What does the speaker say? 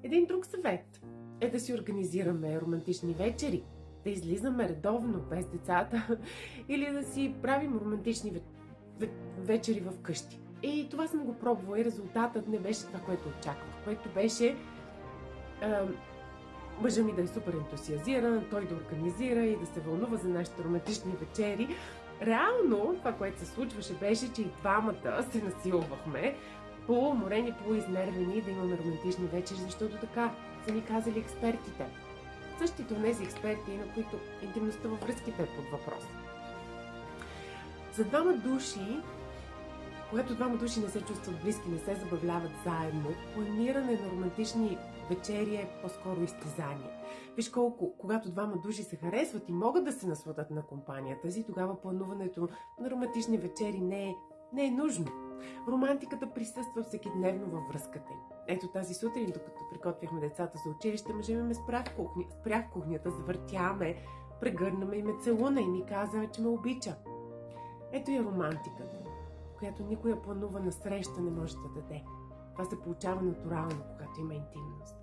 Един друг съвет е да си организираме романтични вечери, да излизаме редовно без децата или да си правим романтични вечери в къщи. И това съм го пробвала и резултатът не беше това, което очаквах, което беше мъжа ми да е супер ентусиазиран, той да организира и да се вълнува за нашите романтични вечери. Реално това, което се случваше, беше, че и двамата се насилвахме по-уморени, по-изнервени да имаме романтични вечери, защото така са ни казали експертите. Същите от тези експерти, на които интимността във връзките е под въпрос. За двама души, когато двама души не се чувстват близки, не се забавляват заедно, планиране на романтични вечери е по-скоро изтезание. Виж колко, когато двама души се харесват и могат да се насладат на компанията си, тогава плануването на романтични вечери не е нужно. Романтиката присъства всекидневно във връзката им. Ето тази сутрин, докато приготвяхме децата за училище, мъжът ми ме спря в кухнята, завъртяме, прегърнаме и ме целуна и ми каза, че ме обича. Ето и романтиката, която никоя планувана среща не може да даде. Това се получава натурално, когато има интимност.